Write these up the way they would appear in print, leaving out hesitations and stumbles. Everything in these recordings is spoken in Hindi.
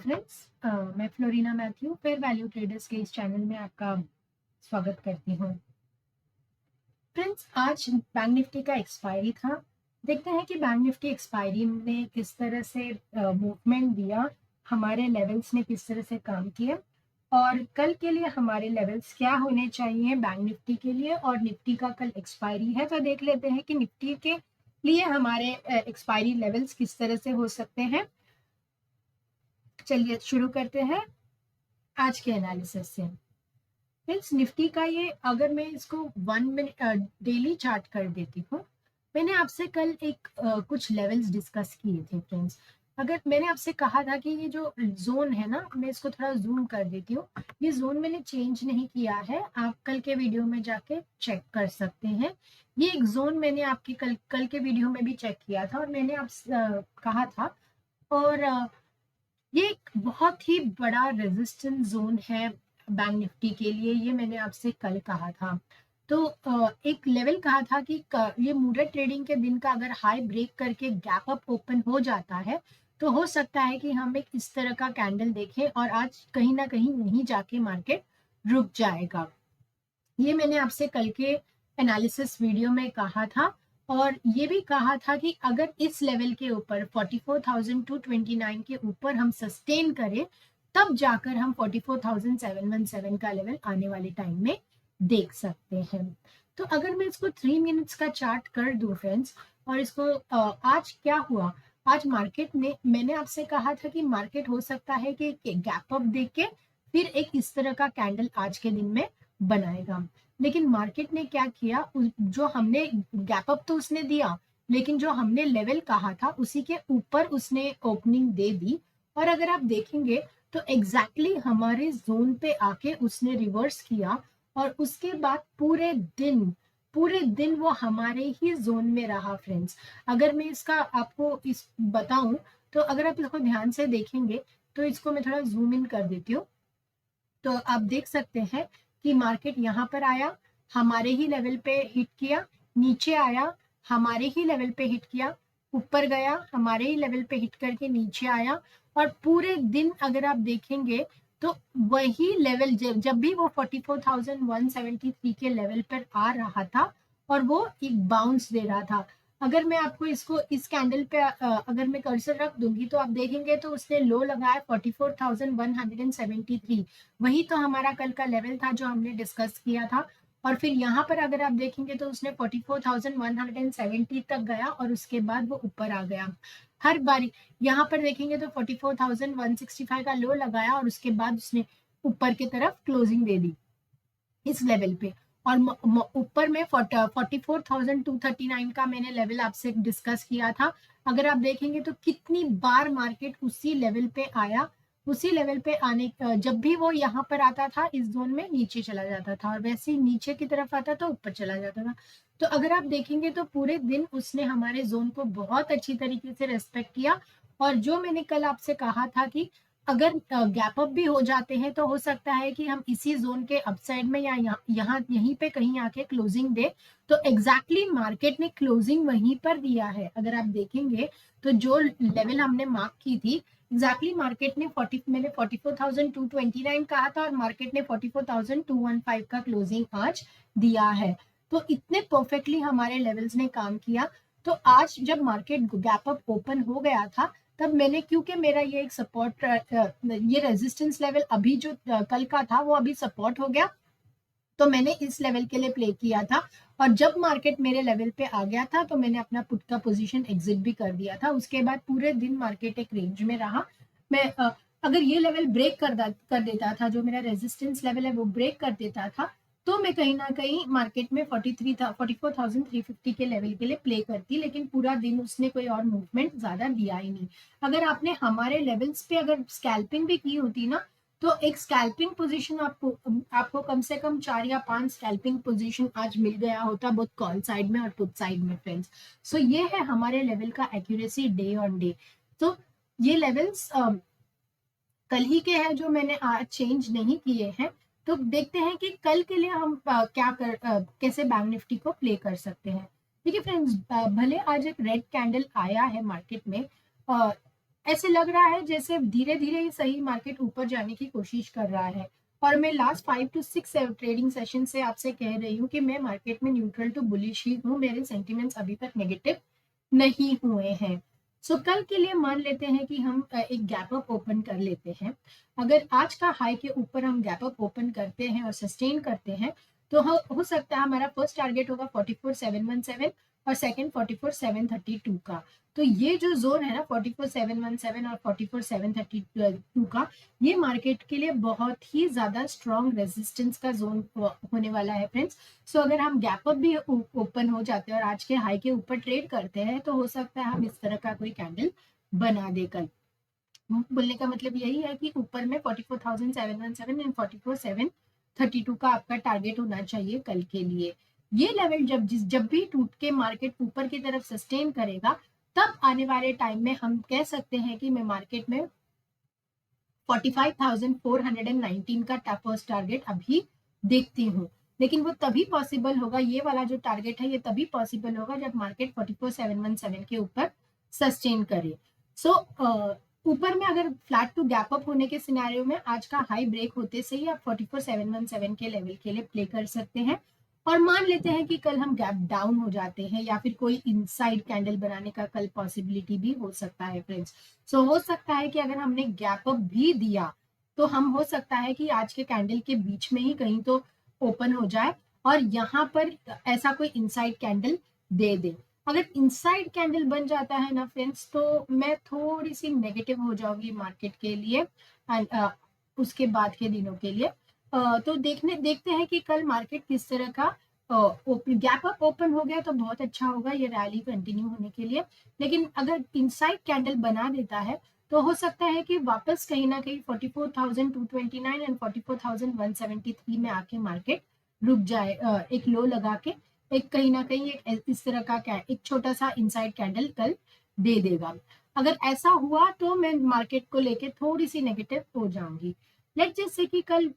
फ्रेंड्स, मैं Florina Matthew fair value traders के इस चैनल में आपका स्वागत करती हूँ। फ्रेंड्स, आज बैंक निफ्टी का एक्सपायरी था। देखते हैं कि बैंक निफ्टी एक्सपायरी ने किस तरह से मूवमेंट दिया, हमारे लेवल्स ने किस तरह से काम किए और कल के लिए हमारे लेवल्स क्या होने चाहिए बैंक निफ्टी के लिए। और निफ्टी का कल एक्सपायरी है, तो देख लेते हैं कि निफ्टी के लिए हमारे एक्सपायरी लेवल्स किस तरह से हो सकते हैं। चलिए शुरू करते हैं आज के एनालिसिस से। फ्रेंड्स, निफ्टी का ये अगर मैं इसको 1 मिनट डेली चार्ट कर देती हूँ। मैंने आपसे कल कुछ लेवल्स डिस्कस किए थे फ्रेंड्स। अगर मैंने आपसे कहा था कि ये जो जोन है ना, मैं इसको थोड़ा जूम कर देती हूँ। ये जोन मैंने चेंज नहीं किया है, आप कल के वीडियो में जाके चेक कर सकते हैं। ये एक जोन मैंने आपकी कल के वीडियो में भी चेक किया था और मैंने आप कहा था। और ये एक बहुत ही बड़ा रेजिस्टेंस जोन है बैंक निफ्टी के लिए, ये मैंने आपसे कल कहा था। तो एक लेवल कहा था कि ये मूरेट ट्रेडिंग के दिन का अगर हाई ब्रेक करके गैप अप ओपन हो जाता है तो हो सकता है कि हम एक इस तरह का कैंडल देखें और आज कहीं ना कहीं यहीं जाके मार्केट रुक जाएगा। ये मैंने आपसे कल के एनालिसिस वीडियो में कहा था और ये भी कहा था कि अगर इस लेवल के ऊपर 44,229 के ऊपर हम सस्टेन करें तब जाकर हम 44,717 का लेवल आने वाले टाइम में देख सकते हैं। तो अगर मैं इसको 3 मिनट्स का चार्ट कर दूं फ्रेंड्स, और इसको आज क्या हुआ, आज मार्केट ने, मैंने आपसे कहा था कि मार्केट हो सकता है कि गैप अप देख के फिर एक इस तरह का कैंडल आज के दिन में बनाएगा। लेकिन मार्केट ने क्या किया, जो हमने गैप अप तो उसने दिया, लेकिन जो हमने लेवल कहा था उसी के ऊपर उसने ओपनिंग दे दी। और अगर आप देखेंगे तो एग्जैक्टली हमारे जोन पे आके उसने रिवर्स किया और उसके बाद पूरे दिन वो हमारे ही जोन में रहा फ्रेंड्स। अगर मैं इसका आपको इस बताऊं तो अगर आप इसको ध्यान से देखेंगे तो इसको मैं थोड़ा जूम इन कर देती हूँ। तो आप देख सकते हैं कि मार्केट यहाँ पर आया, हमारे ही लेवल पे हिट किया, नीचे आया, हमारे ही लेवल पे हिट किया, ऊपर गया, हमारे ही लेवल पे हिट करके नीचे आया। और पूरे दिन अगर आप देखेंगे तो वही लेवल जब भी वो 44,173 के लेवल पर आ रहा था और वो एक बाउंस दे रहा था। अगर मैं आपको इसको इस कैंडल पे अगर मैं कर्सर रख दूंगी तो आप देखेंगे तो उसने लो लगाया 44,173। वही तो हमारा कल का लेवल था जो हमने डिस्कस किया था। और फिर यहाँ पर अगर आप देखेंगे तो उसने 44,170 तक गया और उसके बाद वो ऊपर आ गया। हर बारी यहाँ पर देखेंगे तो 44,165 का लो लगाया और उसके बाद उसने ऊपर की तरफ क्लोजिंग दे दी इस लेवल पे। और ऊपर में 44,239 का मैंने लेवल आपसे डिस्कस किया था। अगर आप देखेंगे तो कितनी बार मार्केट उसी लेवल पे आया, उसी लेवल पे आने जब भी वो यहाँ पर आता था इस जोन में नीचे चला जाता था और वैसे ही नीचे की तरफ आता तो ऊपर चला जाता था। तो अगर आप देखेंगे तो पूरे दिन उसने हमारे जोन को बहुत अच्छी तरीके से रेस्पेक्ट किया। और जो मैंने कल आपसे कहा था कि अगर गैप अप भी हो जाते हैं तो हो सकता है कि हम इसी जोन के अपसाइड में या यहाँ यहीं पे कहीं आके क्लोजिंग दे। तो एग्जैक्टली मार्केट ने क्लोजिंग वहीं पर दिया है। अगर आप देखेंगे तो जो लेवल हमने मार्क की थी एग्जैक्टली मार्केट ने मैंने 44,229 कहा था और मार्केट ने 44,215 का क्लोजिंग आज दिया है। तो इतने परफेक्टली हमारे लेवल्स ने काम किया। तो आज जब मार्केट गैप अप ओपन हो गया था तब मैंने, क्योंकि मेरा ये एक सपोर्ट, ये रेजिस्टेंस लेवल अभी जो कल का था वो अभी सपोर्ट हो गया, तो मैंने इस लेवल के लिए प्ले किया था। और जब मार्केट मेरे लेवल पे आ गया था तो मैंने अपना पुट का पोजीशन एग्जिट भी कर दिया था। उसके बाद पूरे दिन मार्केट एक रेंज में रहा। मैं अगर ये लेवल ब्रेक कर देता था, जो मेरा रेजिस्टेंस लेवल है वो ब्रेक कर देता था, तो मैं कहीं ना कहीं मार्केट में 44,350 के लेवल के लिए प्ले करती। लेकिन पूरा दिन उसने कोई और मूवमेंट ज्यादा दिया ही नहीं। अगर आपने हमारे लेवल्स पे अगर स्कैल्पिंग भी की होती ना, तो एक स्कैल्पिंग पोजीशन आपको कम से कम 4 या 5 स्कैल्पिंग पोजीशन आज मिल गया होता, बहुत कॉल साइड में और पुट साइड में फ्रेंड्स। सो ये है हमारे लेवल का एक्यूरेसी डे ऑन डे। तो ये लेवल्स कल ही के हैं जो मैंने आज चेंज नहीं किए हैं। तो देखते हैं कि कल के लिए हम कैसे बैंक निफ्टी को प्ले कर सकते हैं। देखिए फ्रेंड्स, भले आज एक रेड कैंडल आया है मार्केट में, ऐसे लग रहा है जैसे धीरे धीरे ही सही मार्केट ऊपर जाने की कोशिश कर रहा है। और मैं लास्ट 5 to 6 ट्रेडिंग सेशन से आपसे कह रही हूँ कि मैं मार्केट में न्यूट्रल टू बुलिश ही हूँ, मेरे सेंटिमेंट्स अभी तक नेगेटिव नहीं हुए हैं। सो कल के लिए मान लेते हैं कि हम एक गैप अप ओपन कर लेते हैं। अगर आज का हाई के ऊपर हम गैप अप ओपन करते हैं और सस्टेन करते हैं तो हो सकता है हमारा फर्स्ट टारगेट होगा 44,717 और सेकंड 44,732 का। तो ये जो जोन है ना 44,717 और 44,732 का, ये मार्केट के लिए बहुत ही ज्यादा स्ट्रॉन्ग रेजिस्टेंस का जोन होने वाला है फ्रेंड्स। सो अगर हम गैप अप भी ओपन हो जाते हैं और आज के हाई के ऊपर ट्रेड करते हैं तो हो सकता है हम इस तरह का कोई कैंडल बना दे कल। बोलने का मतलब यही है कि ऊपर में 44,717 एंड 44,732 का आपका टारगेट होना चाहिए कल के लिए। ये लेवल जब भी टूट के मार्केट ऊपर की तरफ सस्टेन करेगा तब आने वाले टाइम में हम कह सकते हैं कि मैं मार्केट में 45,419 का फर्स्ट टारगेट अभी देखती हूँ। लेकिन वो तभी पॉसिबल होगा, ये वाला जो टारगेट है ये तभी पॉसिबल होगा जब मार्केट 44,717 के ऊपर सस्टेन करे। सो ऊपर में अगर फ्लैट टू गैप अप होने के सिनेरियो में आज का हाई ब्रेक होते से ही आप 44,717 के लेवल के लिए प्ले कर सकते हैं। और मान लेते हैं कि कल हम गैप डाउन हो जाते हैं या फिर कोई इनसाइड कैंडल बनाने का कल पॉसिबिलिटी भी हो सकता है फ्रेंड्स। सो हो सकता है कि अगर हमने गैप अप भी दिया तो हम हो सकता है कि आज के कैंडल के बीच में ही कहीं तो ओपन हो जाए और यहाँ पर ऐसा कोई इनसाइड कैंडल दे दे। अगर इनसाइड कैंडल बन जाता है ना फ्रेंड्स तो मैं थोड़ी सी नेगेटिव हो जाऊंगी मार्केट के लिए उसके बाद के दिनों के लिए। तो देखते हैं कि कल मार्केट किस तरह का गैप अप ओपन हो गया तो बहुत अच्छा होगा ये रैली कंटिन्यू होने के लिए। लेकिन अगर इनसाइड कैंडल बना देता है तो हो सकता है कि वापस कहीं ना कहीं 44,229 एंड 44,173 में आके मार्केट रुक जाए, एक लो लगा के एक कहीं ना कहीं एक इस तरह का एक छोटा सा इनसाइड कैंडल कल दे देगा। अगर ऐसा हुआ तो मैं मार्केट को लेके थोड़ी सी नेगेटिव हो जाऊंगी। लेट जैसे कि कल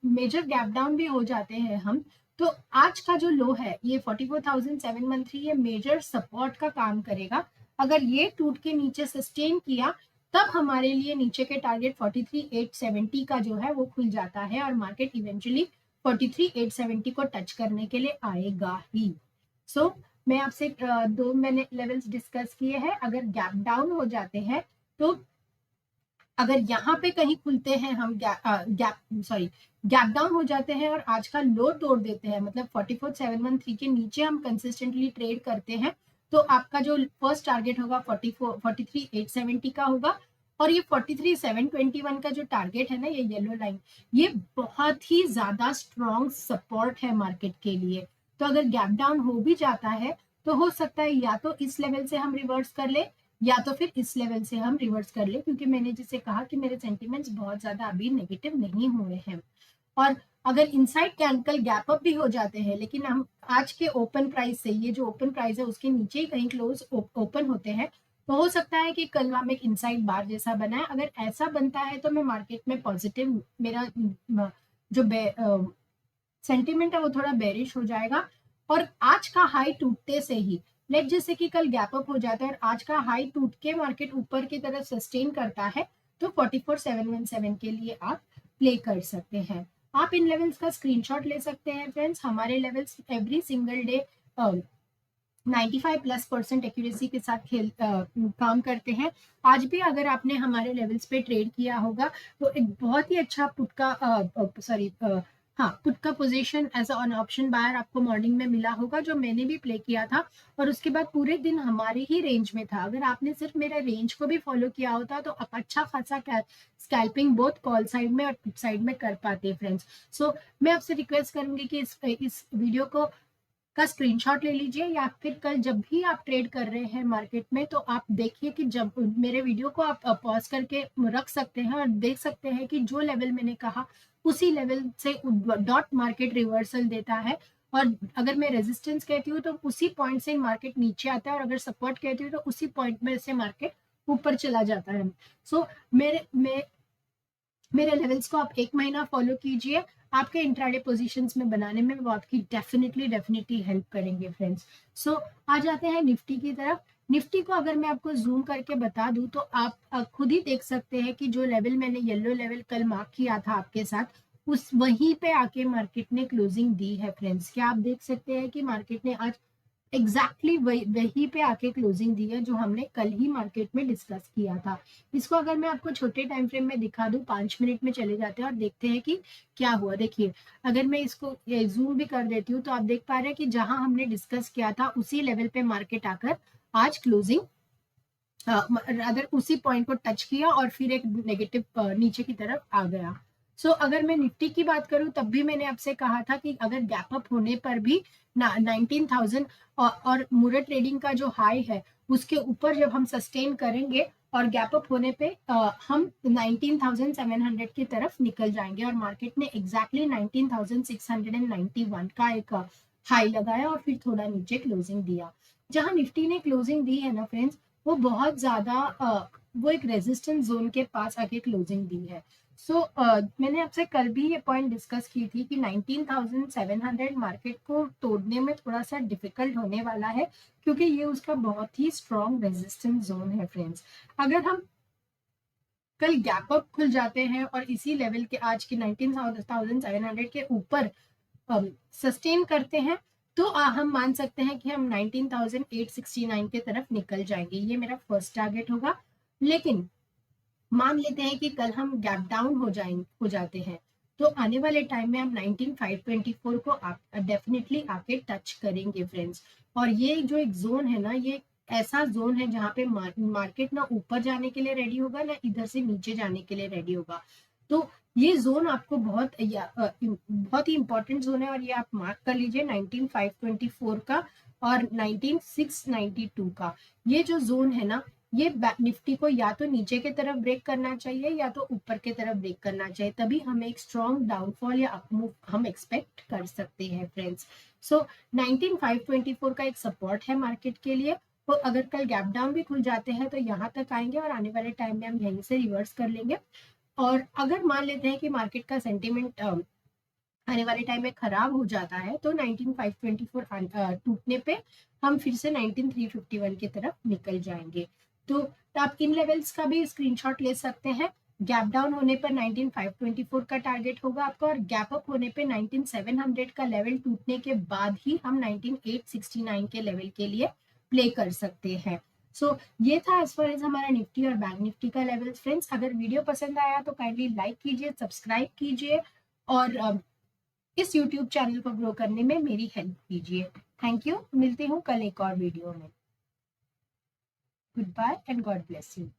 मेजर गैप डाउन भी हो जाते हैं हम तो आज का जो लो है ये 44,713 ये मेजर सपोर्ट का काम करेगा। अगर ये टूट के नीचे सस्टेन किया तब हमारे लिए नीचे के टारगेट 43,870 का जो है वो खुल जाता है और मार्केट इवेंचुअली 43,870 को टच करने के लिए आएगा ही। सो मैं आपसे दो मैंने लेवल्स डिस्कस किए हैं। अगर गैप डाउन हो जाते हैं तो अगर यहाँ पे कहीं खुलते हैं हम गैप डाउन हो जाते हैं और आज का लो तोड़ देते हैं मतलब 44,713 के नीचे हम कंसिस्टेंटली ट्रेड करते हैं तो आपका जो फर्स्ट टारगेट होगा 43,870 का होगा। और ये 43,721 का जो टारगेट है ना ये येलो लाइन ये बहुत ही ज्यादा स्ट्रॉन्ग सपोर्ट है मार्केट के लिए। तो अगर गैप डाउन हो भी जाता है तो हो सकता है या तो इस लेवल से हम रिवर्स कर ले या तो फिर इस लेवल से हम रिवर्स कर ले, क्योंकि मैंने जिसे कहा कि मेरे सेंटिमेंट्स बहुत ज्यादा अभी नेगेटिव नहीं हुए हैं। और अगर इनसाइड कैंडल गैप अप भी हो जाते हैं लेकिन हम आज के ओपन प्राइस से ये जो ओपन प्राइस है उसके नीचे ही कहीं क्लोज ओपन होते हैं तो हो सकता है कि कल हम एक इनसाइड बार जैसा बना है। अगर ऐसा बनता है तो मैं मार्केट में पॉजिटिव मेरा जो सेंटिमेंट है वो थोड़ा बेरिश हो जाएगा। और आज का हाई टूटते से ही लेट जैसे कि कल गैप अप हो जाता है और आज का हाई टूट के मार्केट ऊपर की तरफ सस्टेन करता है तो 44,717 के लिए आप प्ले कर सकते हैं। आप इन लेवल्स का स्क्रीनशॉट ले सकते हैं फ्रेंड्स। हमारे levels every single day 95+% accuracy के साथ काम करते हैं। आज भी अगर आपने हमारे लेवल्स पे ट्रेड किया होगा तो एक बहुत ही अच्छा पुट का position as on option buyer आपको मॉर्निंग में मिला होगा जो मैंने भी प्ले किया था और उसके बाद पूरे दिन हमारे ही रेंज में था। अगर आपने सिर्फ मेरे रेंज को भी फॉलो किया होता तो आप अच्छा खासा स्कैल्पिंग बोथ कॉल साइड में और पुट साइड में कर पाते फ्रेंड्स। सो मैं आपसे रिक्वेस्ट करूंगी कि इस वीडियो को का स्क्रीनशॉट ले लीजिए या फिर कल जब भी आप ट्रेड कर रहे हैं मार्केट में तो आप देखिए कि जब मेरे वीडियो को आप पॉज करके रख सकते हैं और देख सकते हैं कि जो लेवल मैंने कहा उसी लेवल से डॉट मार्केट रिवर्सल देता है। और अगर मैं रेजिस्टेंस कहती हूँ तो उसी पॉइंट से मार्केट नीचे आता है और अगर सपोर्ट कहती हूँ तो उसी पॉइंट में से मार्केट ऊपर चला जाता है। सो मेरे लेवल्स को आप 1 महीना फॉलो कीजिए, आपके इंट्राडे पोजीशंस में बनाने में वो आपकी डेफिनेटली हेल्प करेंगे फ्रेंड्स। सो आ जाते हैं निफ्टी की तरफ। निफ्टी को अगर मैं आपको जूम करके बता दूं तो आप खुद ही देख सकते हैं कि जो लेवल मैंने येलो लेवल कल मार्क किया था आपके साथ, उस वहीं पे आके मार्केट ने क्लोजिंग दी है फ्रेंड्स। क्या आप देख सकते हैं कि मार्केट ने आज एग्जैक्टली वही पे आके क्लोजिंग दी है जो हमने कल ही मार्केट में डिस्कस किया था। इसको अगर मैं आपको छोटे टाइम फ्रेम में दिखा दूं, 5 मिनट में चले जाते हैं और देखते हैं कि क्या हुआ। देखिए, अगर मैं इसको जूम भी कर देती हूँ तो आप देख पा रहे हैं कि जहां हमने डिस्कस किया था उसी लेवल पे मार्केट आकर आज क्लोजिंग अगर उसी पॉइंट को टच किया और फिर एक नेगेटिव नीचे की तरफ आ गया। अगर मैं निफ्टी की बात करूं तब भी मैंने आपसे कहा था कि अगर गैप अप होने पर भी 19,000 और मुरे ट्रेडिंग का जो हाई है उसके ऊपर जब हम सस्टेन करेंगे और गैप अप होने पे हम 19,700 की तरफ निकल जाएंगे और मार्केट ने एग्जैक्टली 19,691 का एक हाई लगाया और फिर थोड़ा नीचे क्लोजिंग दिया। जहां निफ्टी ने क्लोजिंग दी है ना फ्रेंड्स, वो बहुत ज्यादा वो एक रेजिस्टेंस जोन के पास आके क्लोजिंग दी है। मैंने आपसे कल भी ये पॉइंट डिस्कस की थी कि 19,700 मार्केट को तोड़ने में थोड़ा सा डिफिकल्ट होने वाला है, क्योंकि ये उसका बहुत ही स्ट्रॉन्ग रेजिस्टेंस जोन है फ्रेंड्स। अगर हम कल गैप अप खुल जाते हैं और इसी लेवल के आज के 19,700 के ऊपर सस्टेन करते हैं तो हम मान सकते हैं कि हम 19,869 के तरफ निकल जाएंगे। ये मेरा फर्स्ट टारगेट होगा। लेकिन मान लेते हैं कि कल हम गैप डाउन हो जाते हैं तो आने वाले टाइम में हम 19,524 को डेफिनेटली आके टच करेंगे फ्रेंड्स। और ये जो एक जोन है ना, ये ऐसा जोन है जहाँ पे मार्केट ना ऊपर जाने के लिए रेडी होगा ना इधर से नीचे जाने के लिए रेडी होगा। तो ये जोन आपको बहुत ही इंपॉर्टेंट जोन है और ये आप मार्क कर लीजिए, 19,524 का और 19,692 का। ये जो जोन है ना, ये निफ्टी को या तो नीचे की तरफ ब्रेक करना चाहिए या तो ऊपर की तरफ ब्रेक करना चाहिए, तभी हमें एक स्ट्रॉन्ग डाउनफॉल या अपमूव हम एक्सपेक्ट कर सकते हैं फ्रेंड्स। 19,524 का एक सपोर्ट है मार्केट के लिए। तो अगर कल गैप डाउन भी खुल जाते हैं तो यहाँ तक आएंगे और आने वाले टाइम में हम यहीं से रिवर्स कर लेंगे। और अगर मान लेते हैं कि मार्केट का सेंटीमेंट आने वाले टाइम में खराब हो जाता है तो 19,524 टूटने पे हम फिर से 19,351 की तरफ निकल जाएंगे। तो आप इन लेवल्स का भी स्क्रीनशॉट ले सकते हैं। गैप डाउन होने पर 19,524 का टारगेट होगा आपका और गैप अप होने पे 19,700 का लेवल टूटने के बाद ही हम 19,869 के लेवल के लिए प्ले कर सकते हैं। ये था एज फार एज हमारा निफ्टी और बैंक निफ्टी का लेवल फ्रेंड्स। अगर वीडियो पसंद आया तो काइंडली लाइक कीजिए, सब्सक्राइब कीजिए और इस YouTube चैनल को ग्रो करने में मेरी हेल्प कीजिए। Thank you. मिलती हूँ कल एक और वीडियो में। Goodbye and God bless you.